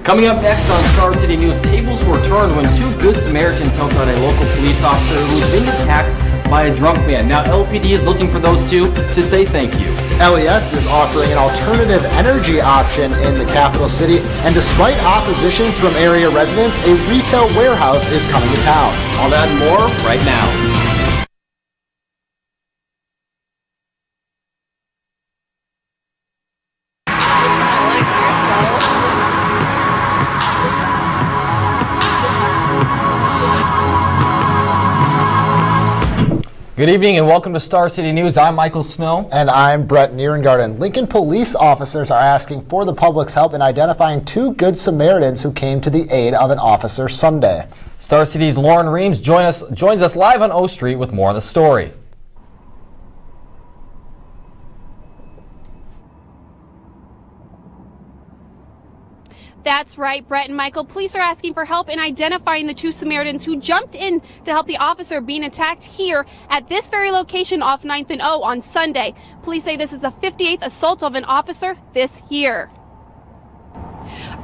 Coming up next on Star City News, tables were turned when two Good Samaritans helped out a local police officer who was being attacked by a drunk man. Now, LPD is looking for those two to say thank you. LES is offering an alternative energy option in the capital city, and despite opposition from area residents, a retail warehouse is coming to town. All that and more right now. Good evening and welcome to Star City News. I'm Michael Snow. And I'm Brett Nierengarten. Lincoln police officers are asking for the public's help in identifying two Good Samaritans who came to the aid of an officer Sunday. Star City's Lauren Reams joins us live on O Street with more on the story. That's right, Brett and Michael. Police are asking for help in identifying the two Samaritans who jumped in to help the officer being attacked here at this very location off 9th and O on Sunday. Police say this is the 58th assault of an officer this year.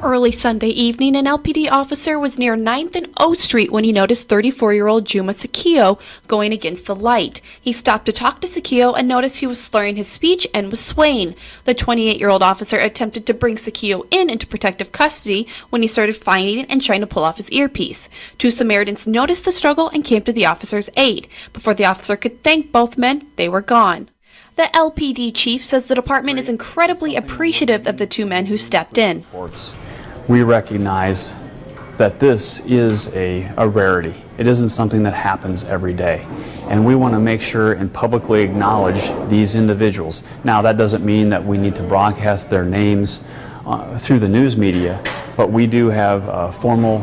Early Sunday evening, an LPD officer was near 9th and O Street when he noticed 34-year-old Juma Sakio going against the light. He stopped to talk to Sakio and noticed he was slurring his speech and was swaying. The 28-year-old officer attempted to bring Sakio into protective custody when he started fighting and trying to pull off his earpiece. Two Samaritans noticed the struggle and came to the officer's aid. Before the officer could thank both men, they were gone. The LPD chief says the department is incredibly appreciative of the two men who stepped in. We recognize that this is a rarity. It isn't something that happens every day. And we want to make sure and publicly acknowledge these individuals. Now, that doesn't mean that we need to broadcast their names through the news media, but we do have formal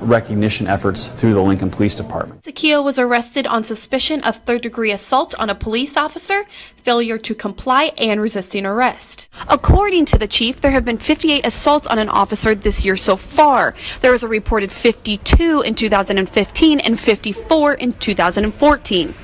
recognition efforts through the Lincoln Police Department. Sakio was arrested on suspicion of third-degree assault on a police officer, failure to comply, and resisting arrest. According to the chief, there have been 58 assaults on an officer this year so far. There was a reported 52 in 2015 and 54 in 2014.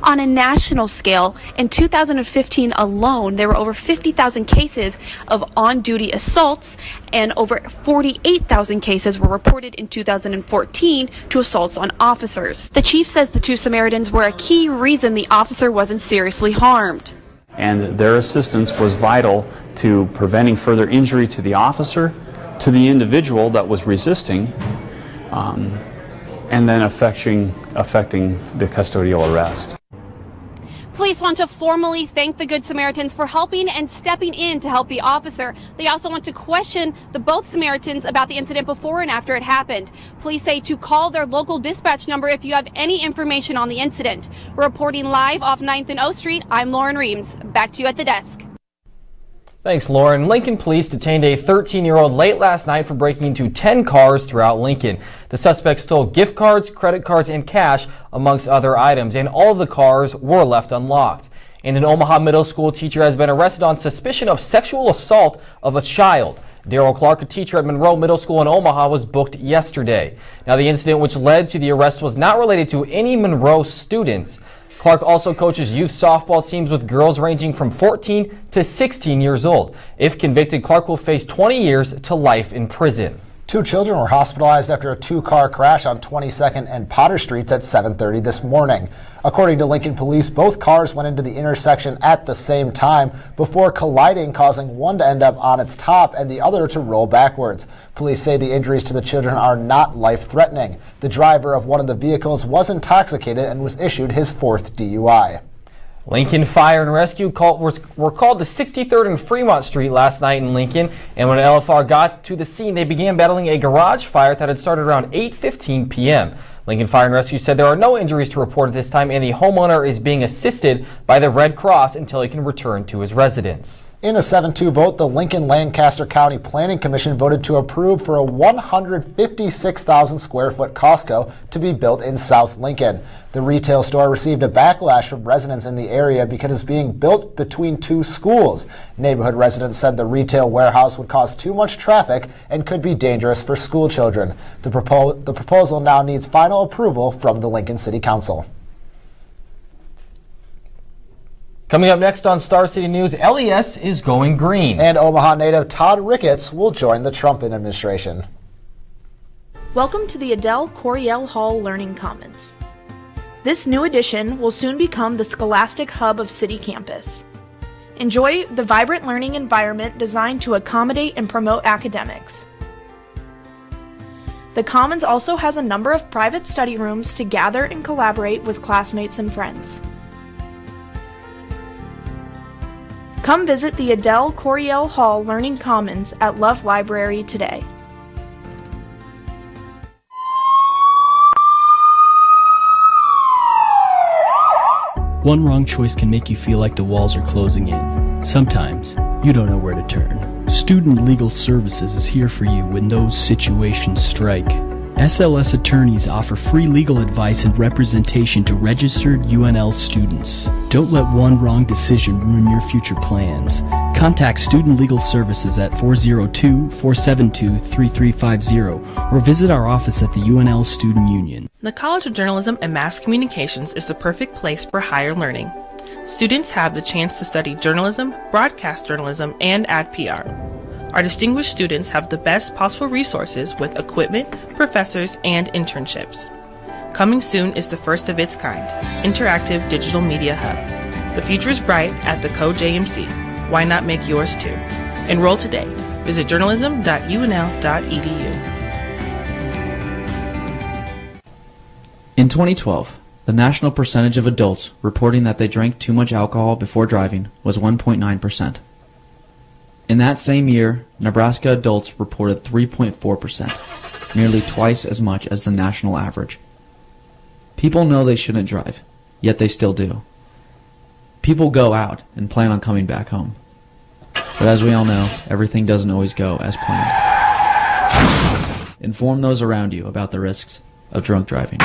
On a national scale, in 2015 alone, there were over 50,000 cases of on-duty assaults, and over 48,000 cases were reported in 2014 to assaults on officers. The chief says the two Samaritans were a key reason the officer wasn't seriously harmed. And their assistance was vital to preventing further injury to the officer, to the individual that was resisting, and then affecting the custodial arrest. Police want to formally thank the Good Samaritans for helping and stepping in to help the officer. They also want to question both Samaritans about the incident before and after it happened. Police say to call their local dispatch number if you have any information on the incident. Reporting live off 9th and O Street, I'm Lauren Reams. Back to you at the desk. Thanks, Lauren. Lincoln police detained a 13-year-old late last night for breaking into 10 cars throughout Lincoln. The suspect stole gift cards, credit cards, and cash, amongst other items, and all of the cars were left unlocked. And an Omaha middle school teacher has been arrested on suspicion of sexual assault of a child. Daryl Clark, a teacher at Monroe Middle School in Omaha, was booked yesterday. Now, the incident which led to the arrest was not related to any Monroe students. Clark also coaches youth softball teams with girls ranging from 14 to 16 years old. If convicted, Clark will face 20 years to life in prison. Two children were hospitalized after a two-car crash on 22nd and Potter Streets at 7:30 this morning. According to Lincoln Police, both cars went into the intersection at the same time before colliding, causing one to end up on its top and the other to roll backwards. Police say the injuries to the children are not life-threatening. The driver of one of the vehicles was intoxicated and was issued his fourth DUI. Lincoln Fire and Rescue were called to 63rd and Fremont Street last night in Lincoln, and when LFR got to the scene, they began battling a garage fire that had started around 8:15 p.m. Lincoln Fire and Rescue said there are no injuries to report at this time, and the homeowner is being assisted by the Red Cross until he can return to his residence. In a 7-2 vote, the Lincoln-Lancaster County Planning Commission voted to approve for a 156,000 square foot Costco to be built in South Lincoln. The retail store received a backlash from residents in the area because it's being built between two schools. Neighborhood residents said the retail warehouse would cause too much traffic and could be dangerous for school children. The proposal now needs final approval from the Lincoln City Council. Coming up next on Star City News, LES is going green. And Omaha native Todd Ricketts will join the Trump administration. Welcome to the Adele Coryell Hall Learning Commons. This new addition will soon become the scholastic hub of City Campus. Enjoy the vibrant learning environment designed to accommodate and promote academics. The Commons also has a number of private study rooms to gather and collaborate with classmates and friends. Come visit the Adele Coryell Hall Learning Commons at Love Library today. One wrong choice can make you feel like the walls are closing in. Sometimes, you don't know where to turn. Student Legal Services is here for you when those situations strike. SLS attorneys offer free legal advice and representation to registered UNL students. Don't let one wrong decision ruin your future plans. Contact Student Legal Services at 402-472-3350 or visit our office at the UNL Student Union. The College of Journalism and Mass Communications is the perfect place for higher learning. Students have the chance to study journalism, broadcast journalism, and add PR. Our distinguished students have the best possible resources with equipment, professors, and internships. Coming soon is the first of its kind, interactive digital media hub. The future is bright at the UNLCoJMC. Why not make yours too? Enroll today. Visit journalism.unl.edu. In 2012, the national percentage of adults reporting that they drank too much alcohol before driving was 1.9%. In that same year, Nebraska adults reported 3.4%, nearly twice as much as the national average. People know they shouldn't drive, yet they still do. People go out and plan on coming back home. But as we all know, everything doesn't always go as planned. Inform those around you about the risks of drunk driving.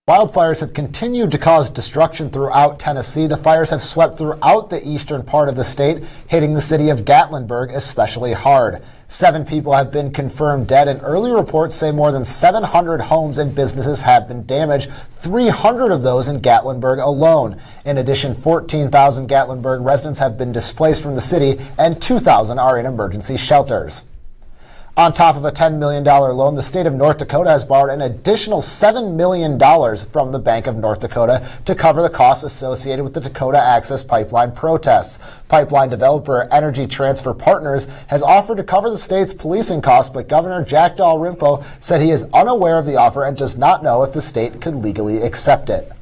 Wildfires have continued to cause destruction throughout Tennessee. The fires have swept throughout the eastern part of the state, hitting the city of Gatlinburg especially hard. 7 people have been confirmed dead, and early reports say more than 700 homes and businesses have been damaged, 300 of those in Gatlinburg alone. In addition, 14,000 Gatlinburg residents have been displaced from the city, and 2,000 are in emergency shelters. On top of a $10 million loan, the state of North Dakota has borrowed an additional $7 million from the Bank of North Dakota to cover the costs associated with the Dakota Access Pipeline protests. Pipeline developer Energy Transfer Partners has offered to cover the state's policing costs, but Governor Jack Dalrymple said he is unaware of the offer and does not know if the state could legally accept it.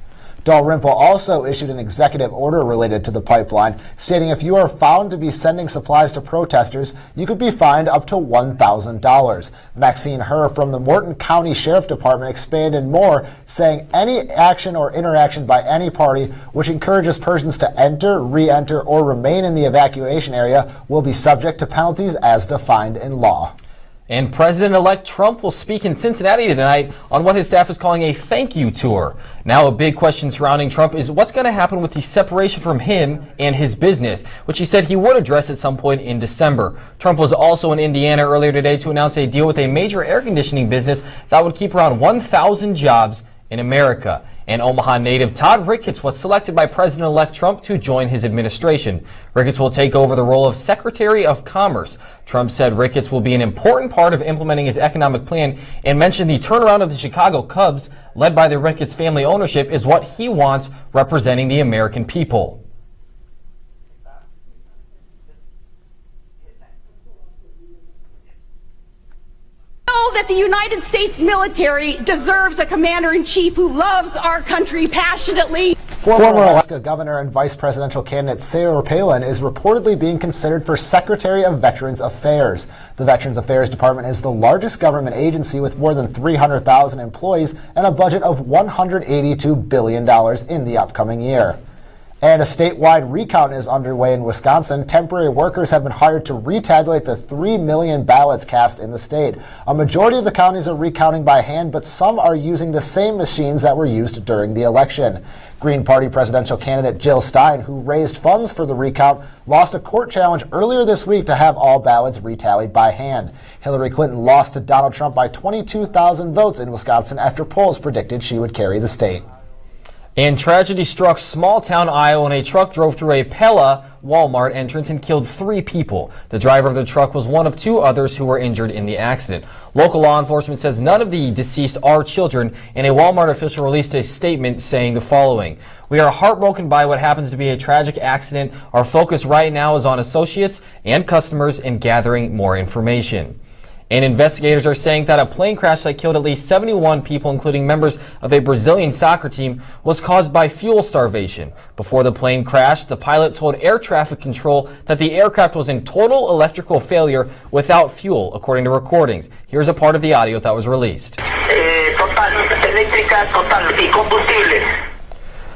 Dalrymple also issued an executive order related to the pipeline, stating if you are found to be sending supplies to protesters, you could be fined up to $1,000. Maxine Herr from the Morton County Sheriff Department expanded more, saying any action or interaction by any party which encourages persons to enter, re-enter, or remain in the evacuation area will be subject to penalties as defined in law. And President-elect Trump will speak in Cincinnati tonight on what his staff is calling a thank you tour. Now, a big question surrounding Trump is what's going to happen with the separation from him and his business, which he said he would address at some point in December. Trump was also in Indiana earlier today to announce a deal with a major air conditioning business that would keep around 1,000 jobs in America. And Omaha native Todd Ricketts was selected by President-elect Trump to join his administration. Ricketts will take over the role of Secretary of Commerce. Trump said Ricketts will be an important part of implementing his economic plan and mentioned the turnaround of the Chicago Cubs, led by the Ricketts family ownership, is what he wants representing the American people. That the United States military deserves a commander-in-chief who loves our country passionately. Former Alaska Governor and Vice Presidential candidate Sarah Palin is reportedly being considered for Secretary of Veterans Affairs. The Veterans Affairs Department is the largest government agency with more than 300,000 employees and a budget of $182 billion in the upcoming year. And a statewide recount is underway in Wisconsin. Temporary workers have been hired to retabulate the 3 million ballots cast in the state. A majority of the counties are recounting by hand, but some are using the same machines that were used during the election. Green Party presidential candidate Jill Stein, who raised funds for the recount, lost a court challenge earlier this week to have all ballots retallied by hand. Hillary Clinton lost to Donald Trump by 22,000 votes in Wisconsin after polls predicted she would carry the state. And tragedy struck small-town Iowa when a truck drove through a Pella Walmart entrance and killed 3 people. The driver of the truck was one of 2 others who were injured in the accident. Local law enforcement says none of the deceased are children, and a Walmart official released a statement saying the following: "We are heartbroken by what happens to be a tragic accident. Our focus right now is on associates and customers and gathering more information." And investigators are saying that a plane crash that killed at least 71 people, including members of a Brazilian soccer team, was caused by fuel starvation. Before the plane crashed, the pilot told air traffic control that the aircraft was in total electrical failure without fuel, according to recordings. Here's a part of the audio that was released.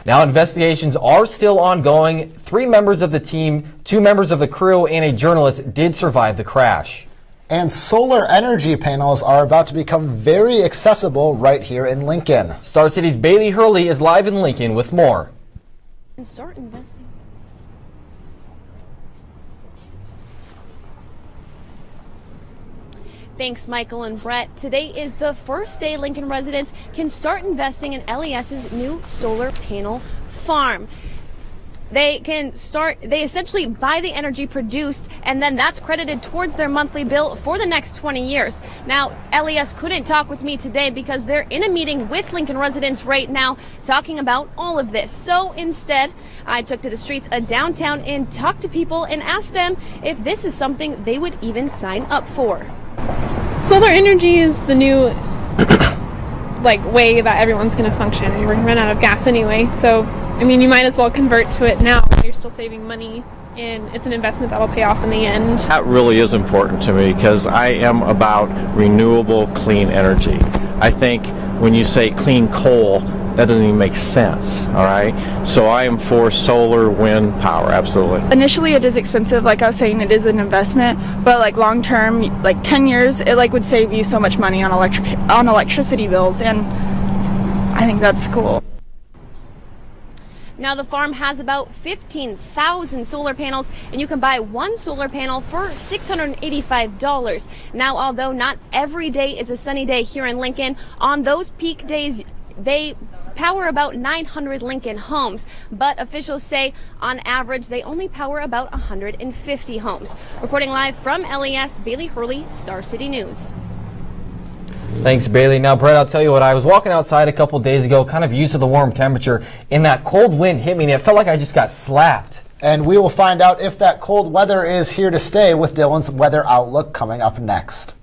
Now, investigations are still ongoing. 3 members of the team, 2 members of the crew, and a journalist did survive the crash. And solar energy panels are about to become very accessible right here in Lincoln. Star City's Bailey Hurley is live in Lincoln with more. And start investing. Thanks, Michael and Brett. Today is the first day Lincoln residents can start investing in LES's new solar panel farm. They essentially buy the energy produced, and then that's credited towards their monthly bill for the next 20 years. Now, LES couldn't talk with me today because they're in a meeting with Lincoln residents right now talking about all of this. So instead, I took to the streets of downtown and talked to people and asked them if this is something they would even sign up for. Solar energy is the new way that everyone's going to function. We're going to run out of gas anyway, so I mean, you might as well convert to it now while you're still saving money, and it's an investment that will pay off in the end. That really is important to me because I am about renewable, clean energy. I think when you say clean coal, that doesn't even make sense, all right? So I am for solar, wind power, absolutely. Initially it is expensive, like I was saying, it is an investment, but like long term, like 10 years, it would save you so much money on electricity bills, and I think that's cool. Now, the farm has about 15,000 solar panels, and you can buy 1 solar panel for $685. Now, although not every day is a sunny day here in Lincoln, on those peak days, they power about 900 Lincoln homes, but officials say on average they only power about 150 homes. Reporting live from LES, Bailey Hurley, Star City News. Thanks, Bailey. Now, Brett, I'll tell you what, I was walking outside a couple days ago, kind of used to the warm temperature, and that cold wind hit me, and it felt like I just got slapped. And we will find out if that cold weather is here to stay with Dylan's weather outlook coming up next.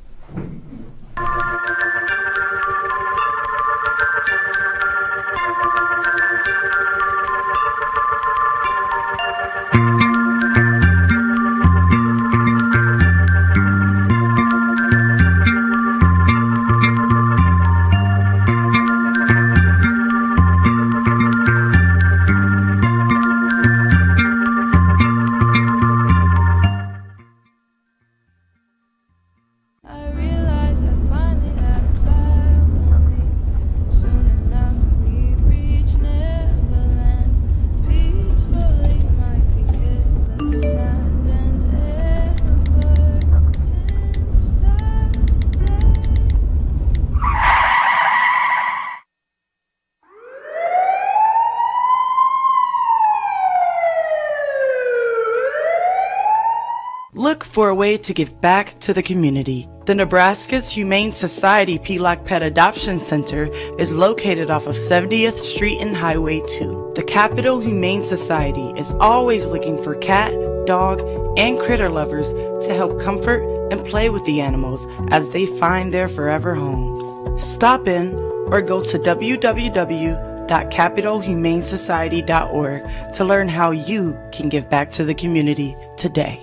Look for a way to give back to the community. The Nebraska's Humane Society Pelock Pet Adoption Center is located off of 70th Street and Highway 2. The Capital Humane Society is always looking for cat, dog, and critter lovers to help comfort and play with the animals as they find their forever homes. Stop in or go to www.capitalhumanesociety.org to learn how you can give back to the community today.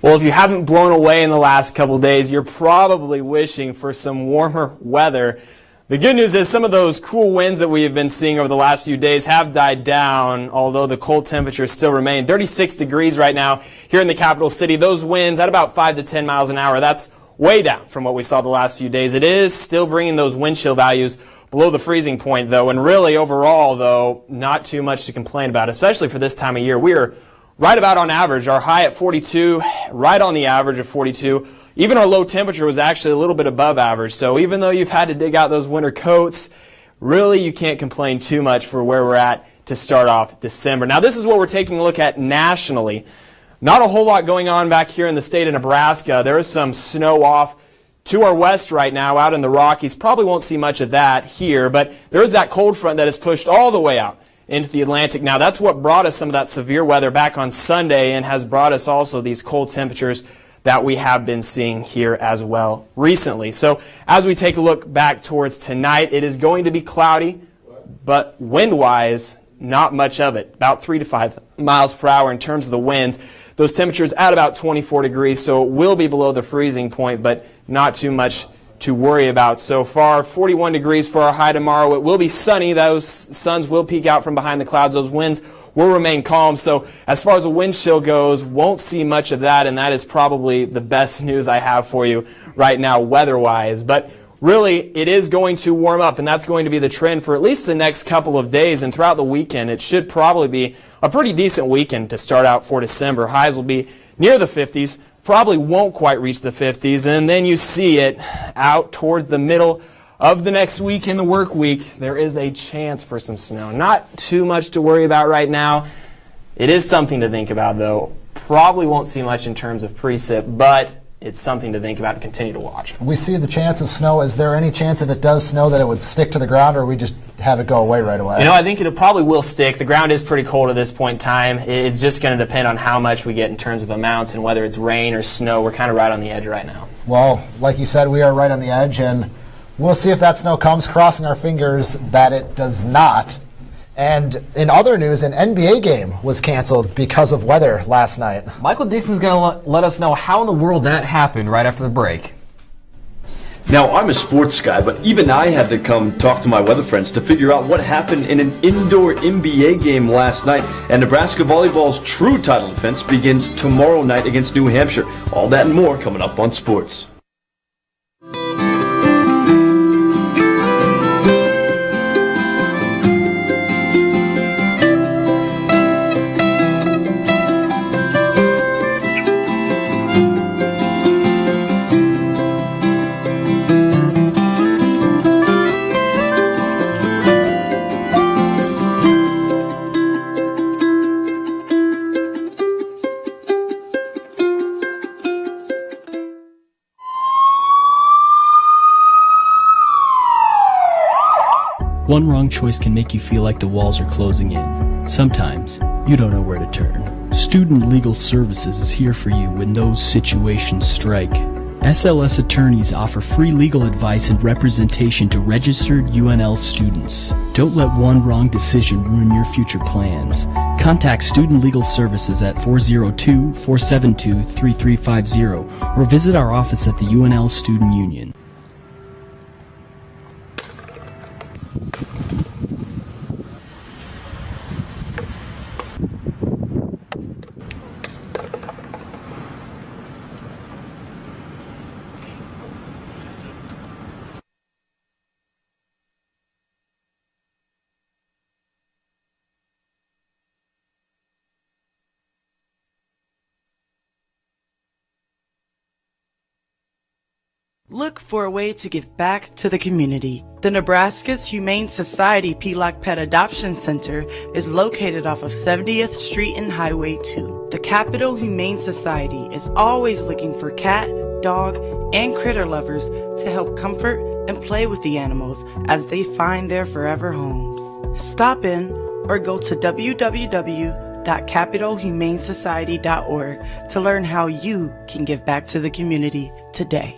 Well, if you haven't blown away in the last couple days, you're probably wishing for some warmer weather. The good news is some of those cool winds that we have been seeing over the last few days have died down, although the cold temperatures still remain. 36 degrees right now here in the capital city. Those winds at about 5 to 10 miles an hour. That's way down from what we saw the last few days. It is still bringing those wind chill values below the freezing point, though, and really overall, though, not too much to complain about, especially for this time of year. We are right about on average. Our high at 42, right on the average of 42. Even our low temperature was actually a little bit above average. So even though you've had to dig out those winter coats, really you can't complain too much for where we're at to start off December. Now this is what we're taking a look at nationally. Not a whole lot going on back here in the state of Nebraska. There is some snow off to our west right now out in the Rockies. Probably won't see much of that here, but there is that cold front that is pushed all the way out into the Atlantic. Now that's what brought us some of that severe weather back on Sunday and has brought us also these cold temperatures that we have been seeing here as well recently. So as we take a look back towards tonight, it is going to be cloudy, but wind-wise, not much of it. About 3 to 5 miles per hour in terms of the winds. Those temperatures at about 24 degrees, so it will be below the freezing point, but not too much to worry about so far. 41 degrees for our high tomorrow. It will be sunny. Those suns will peek out from behind the clouds. Those winds will remain calm. So as far as the wind chill goes, won't see much of that, and that is probably the best news I have for you right now weather-wise. But really, it is going to warm up, and that's going to be the trend for at least the next couple of days. And throughout the weekend, it should probably be a pretty decent weekend to start out for December. Highs will be near the 50s. Probably won't quite reach the 50s, and then you see it out towards the middle of the next week in the work week. There is a chance for some snow. Not too much to worry about right now. It is something to think about, though. Probably won't see much in terms of precip, but it's something to think about and continue to watch. We see the chance of snow. Is there any chance if it does snow that it would stick to the ground, or we just have it go away right away? You know, I think it probably will stick. The ground is pretty cold at this point in time. It's just going to depend on how much we get in terms of amounts and whether it's rain or snow. We're kind of right on the edge right now. Well, like you said, we are right on the edge, and we'll see if that snow comes, crossing our fingers that it does not. And in other news, an NBA game was canceled because of weather last night. Michael Dixon's going to let us know how in the world that happened right after the break. Now, I'm a sports guy, but even I had to come talk to my weather friends to figure out what happened in an indoor NBA game last night. And Nebraska volleyball's true title defense begins tomorrow night against New Hampshire. All that and more coming up on Sports. One wrong choice can make you feel like the walls are closing in. Sometimes, you don't know where to turn. Student Legal Services is here for you when those situations strike. SLS attorneys offer free legal advice and representation to registered UNL students. Don't let one wrong decision ruin your future plans. Contact Student Legal Services at 402-472-3350 or visit our office at the UNL Student Union. Look for a way to give back to the community. The Nebraska's Humane Society Pelock Pet Adoption Center is located off of 70th Street and Highway 2. The Capital Humane Society is always looking for cat, dog, and critter lovers to help comfort and play with the animals as they find their forever homes. Stop in or go to www.capitalhumanesociety.org to learn how you can give back to the community today.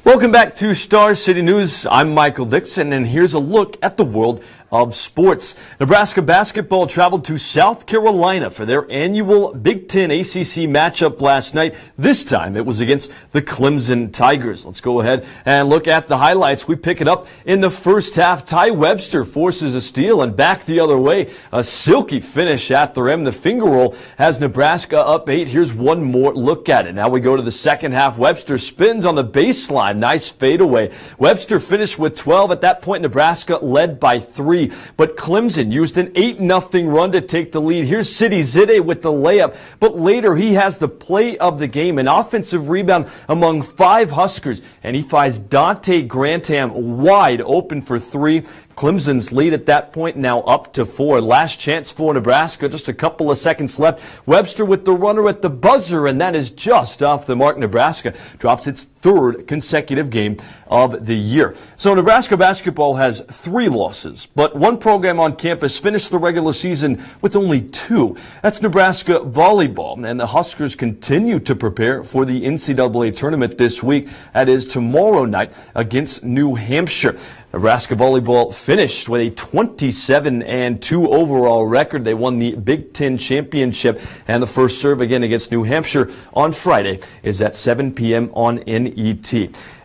Welcome back to Star City News. I'm Michael Dixon, and here's a look at the world of sports. Nebraska basketball traveled to South Carolina for their annual Big Ten ACC matchup last night. This time it was against the Clemson Tigers. Let's go ahead and look at the highlights. We pick it up in the first half. Ty Webster forces a steal and back the other way. A silky finish at the rim. The finger roll has Nebraska up 8. Here's one more look at it. Now we go to the second half. Webster spins on the baseline. Nice fadeaway. Webster finished with 12. At that point, Nebraska led by 3. But Clemson used an 8-0 run to take the lead. Here's Sidi Zide with the layup. But later, he has the play of the game, an offensive rebound among 5 Huskers. And he finds Dante Grantham wide open for 3. Clemson's lead at that point now up to 4. Last chance for Nebraska, just a couple of seconds left. Webster with the runner at the buzzer, and that is just off the mark. Nebraska drops its 3rd consecutive game of the year. So Nebraska basketball has 3 losses, but one program on campus finished the regular season with only 2. That's Nebraska volleyball, and the Huskers continue to prepare for the NCAA tournament this week. That is tomorrow night against New Hampshire. Nebraska volleyball finished with a 27-2 overall record. They won the Big Ten championship, and the first serve again against New Hampshire on Friday is at 7 p.m. on NET.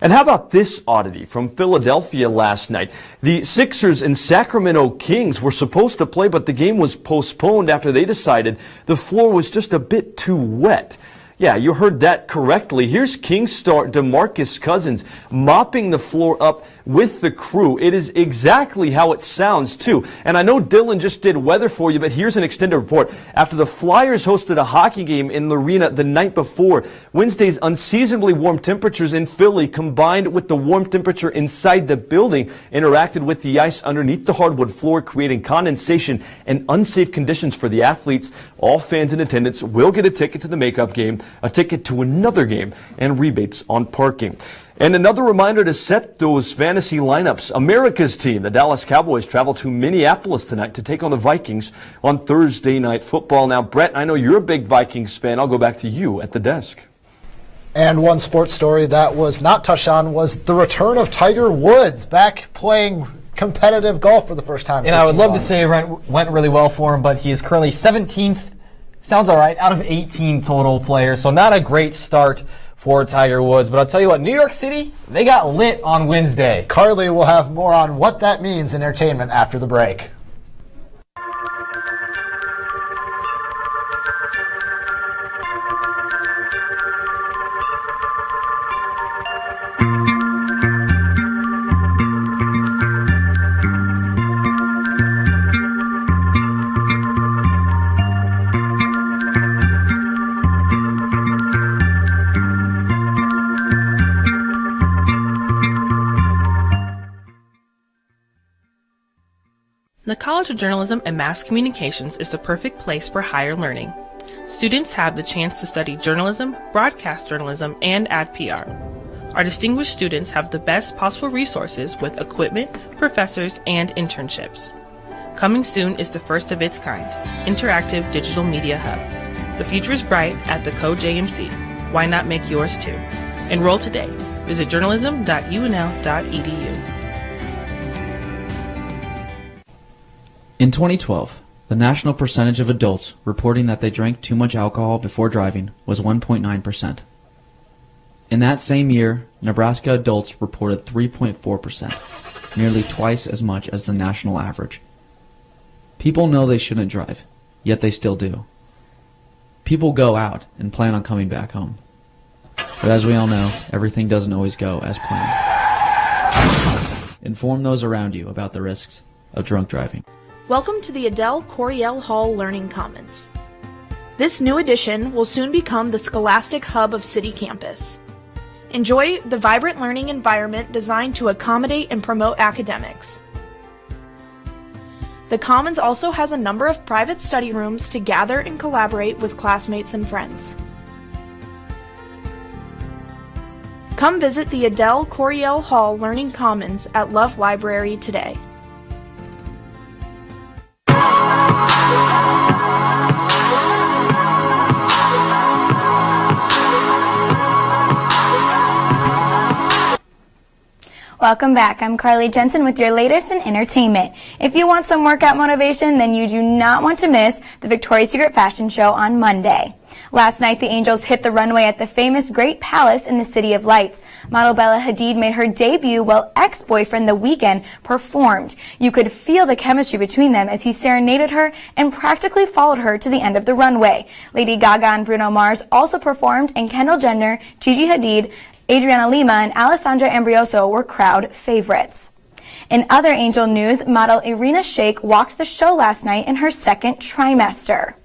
And how about this oddity from Philadelphia last night? The Sixers and Sacramento Kings were supposed to play, but the game was postponed after they decided the floor was just a bit too wet. Yeah, you heard that correctly. Here's Kings star DeMarcus Cousins mopping the floor up with the crew. It is exactly how it sounds, too. And I know Dylan just did weather for you, but here's an extended report. After the Flyers hosted a hockey game in the arena the night before, Wednesday's unseasonably warm temperatures in Philly combined with the warm temperature inside the building interacted with the ice underneath the hardwood floor, creating condensation and unsafe conditions for the athletes. All fans in attendance will get a ticket to the makeup game, a ticket to another game, and rebates on parking. And another reminder to set those fantasy lineups. America's team, the Dallas Cowboys, travel to Minneapolis tonight to take on the Vikings on Thursday Night Football. Now, Brett, I know you're a big Vikings fan. I'll go back to you at the desk. And one sports story that was not touched on was the return of Tiger Woods back playing competitive golf for the first time. And I would love to say it went really well for him, but he is currently 17th. Sounds all right, out of 18 total players, so not a great start for Tiger Woods. But I'll tell you what, New York City, they got lit on Wednesday. Carly will have more on what that means in entertainment after the break. The College of Journalism and Mass Communications is the perfect place for higher learning. Students have the chance to study journalism, broadcast journalism, and add PR. Our distinguished students have the best possible resources with equipment, professors, and internships. Coming soon is the first of its kind, Interactive Digital Media Hub. The future is bright at the UNLCoJMC. Why not make yours too? Enroll today. Visit journalism.unl.edu. In 2012, the national percentage of adults reporting that they drank too much alcohol before driving was 1.9%. In that same year, Nebraska adults reported 3.4%, nearly twice as much as the national average. People know they shouldn't drive, yet they still do. People go out and plan on coming back home. But as we all know, everything doesn't always go as planned. Inform those around you about the risks of drunk driving. Welcome to the Adele Coriel Hall Learning Commons. This new addition will soon become the scholastic hub of City Campus. Enjoy the vibrant learning environment designed to accommodate and promote academics. The Commons also has a number of private study rooms to gather and collaborate with classmates and friends. Come visit the Adele Coriel Hall Learning Commons at Love Library today. Welcome back. I'm Carly Jensen with your latest in entertainment. If you want some workout motivation, then you do not want to miss the Victoria's Secret fashion show on Monday. Last night, the Angels hit the runway at the famous Great Palace in the City of Lights. Model Bella Hadid made her debut while ex-boyfriend The Weeknd performed. You could feel the chemistry between them as he serenaded her and practically followed her to the end of the runway. Lady Gaga and Bruno Mars also performed, and Kendall Jenner, Gigi Hadid, Adriana Lima, and Alessandra Ambrosio were crowd favorites. In other Angel news, model Irina Shayk walked the show last night in her second trimester.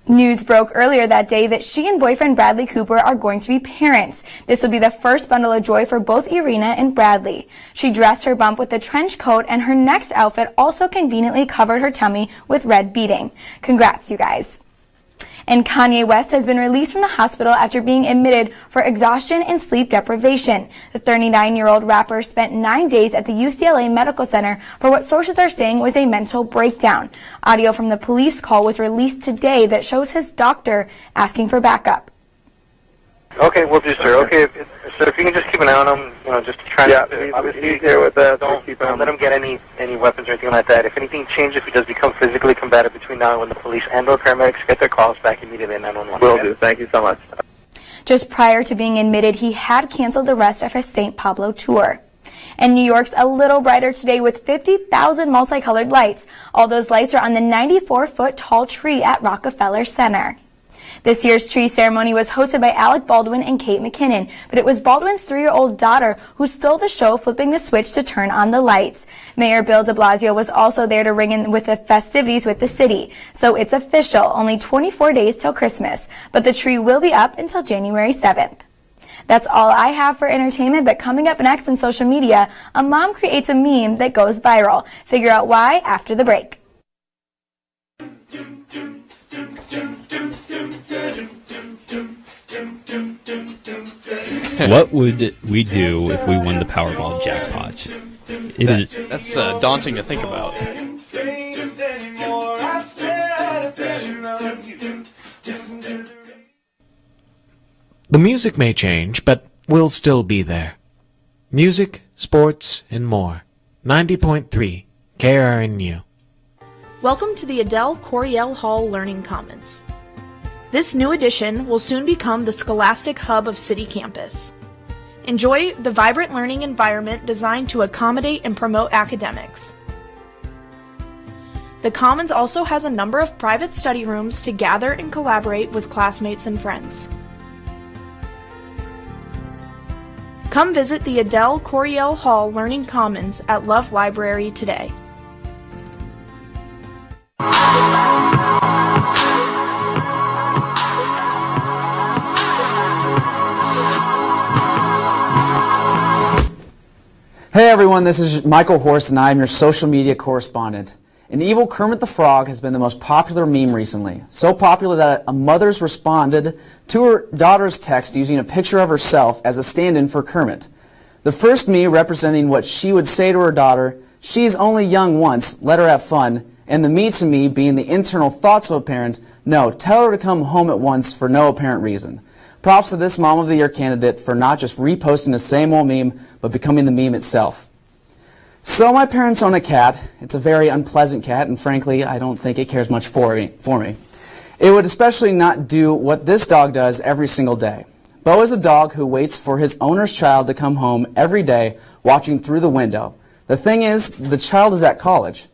News broke earlier that day that she and boyfriend Bradley Cooper are going to be parents. This will be the first bundle of joy for both Irina and Bradley. She dressed her bump with a trench coat, and her next outfit also conveniently covered her tummy with red beading. Congrats, you guys. And Kanye West has been released from the hospital after being admitted for exhaustion and sleep deprivation. The 39-year-old rapper spent 9 days at the UCLA Medical Center for what sources are saying was a mental breakdown. Audio from the police call was released today that shows his doctor asking for backup. Okay, we'll do, sir. Okay, so if you can just keep an eye on him, just to try to... obviously, he's there with that. Don't let him get any weapons or anything like that. If anything changes, if he does become physically combative between now and when the police and/or paramedics get their calls back immediately at 911. Will do. Thank you so much. Just prior to being admitted, he had canceled the rest of his St. Pablo tour. And New York's a little brighter today with 50,000 multicolored lights. All those lights are on the 94-foot tall tree at Rockefeller Center. This year's tree ceremony was hosted by Alec Baldwin and Kate McKinnon, but it was Baldwin's 3-year-old daughter who stole the show, flipping the switch to turn on the lights. Mayor Bill de Blasio was also there to ring in with the festivities with the city. So it's official, only 24 days till Christmas, but the tree will be up until January 7th. That's all I have for entertainment, but coming up next on social media, a mom creates a meme that goes viral. Figure out why after the break. What would we do if we won the Powerball jackpot? That's daunting to think about. The music may change, but we'll still be there. Music, sports, and more. 90.3 KRNU. Welcome to the Adele Coryell Hall Learning Commons. This new addition will soon become the scholastic hub of City Campus. Enjoy the vibrant learning environment designed to accommodate and promote academics. The Commons also has a number of private study rooms to gather and collaborate with classmates and friends. Come visit the Adele Coryell Hall Learning Commons at Love Library today. Hey everyone, this is Michael Horst and I am your social media correspondent. An evil Kermit the Frog has been the most popular meme recently. So popular that a mother's responded to her daughter's text using a picture of herself as a stand-in for Kermit. The first me representing what she would say to her daughter, "She's only young once, let her have fun," and the me to me being the internal thoughts of a parent, "No, tell her to come home at once for no apparent reason." Props to this Mom of the Year candidate for not just reposting the same old meme, but becoming the meme itself. So my parents own a cat. It's a very unpleasant cat, and frankly, I don't think it cares much for me. It would especially not do what this dog does every single day. Bo is a dog who waits for his owner's child to come home every day, watching through the window. The thing is, the child is at college.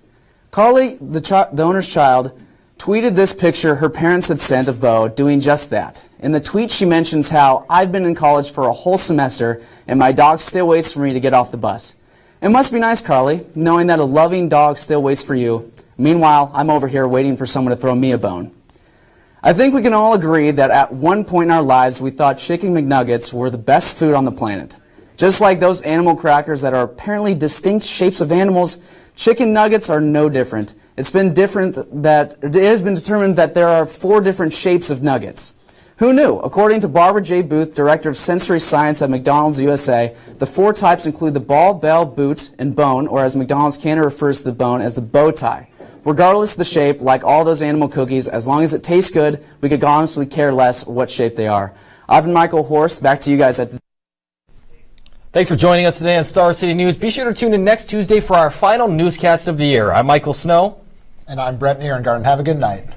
Carly, the owner's child, tweeted this picture her parents had sent of Bo doing just that. In the tweet, she mentions how, "I've been in college for a whole semester, and my dog still waits for me to get off the bus." It must be nice, Carly, knowing that a loving dog still waits for you. Meanwhile, I'm over here waiting for someone to throw me a bone. I think we can all agree that at one point in our lives, we thought Chicken McNuggets were the best food on the planet. Just like those animal crackers that are apparently distinct shapes of animals, chicken nuggets are no different. It has been determined that there are 4 different shapes of nuggets. Who knew? According to Barbara J. Booth, Director of Sensory Science at McDonald's USA, the 4 types include the ball, bell, boot, and bone, or as McDonald's Canada refers to the bone as the bow tie. Regardless of the shape, like all those animal cookies, as long as it tastes good, we could honestly care less what shape they are. I've been Michael Horst. Back to you guys at the... Thanks for joining us today on Star City News. Be sure to tune in next Tuesday for our final newscast of the year. I'm Michael Snow. And I'm Brett Nierengarten. Have a good night.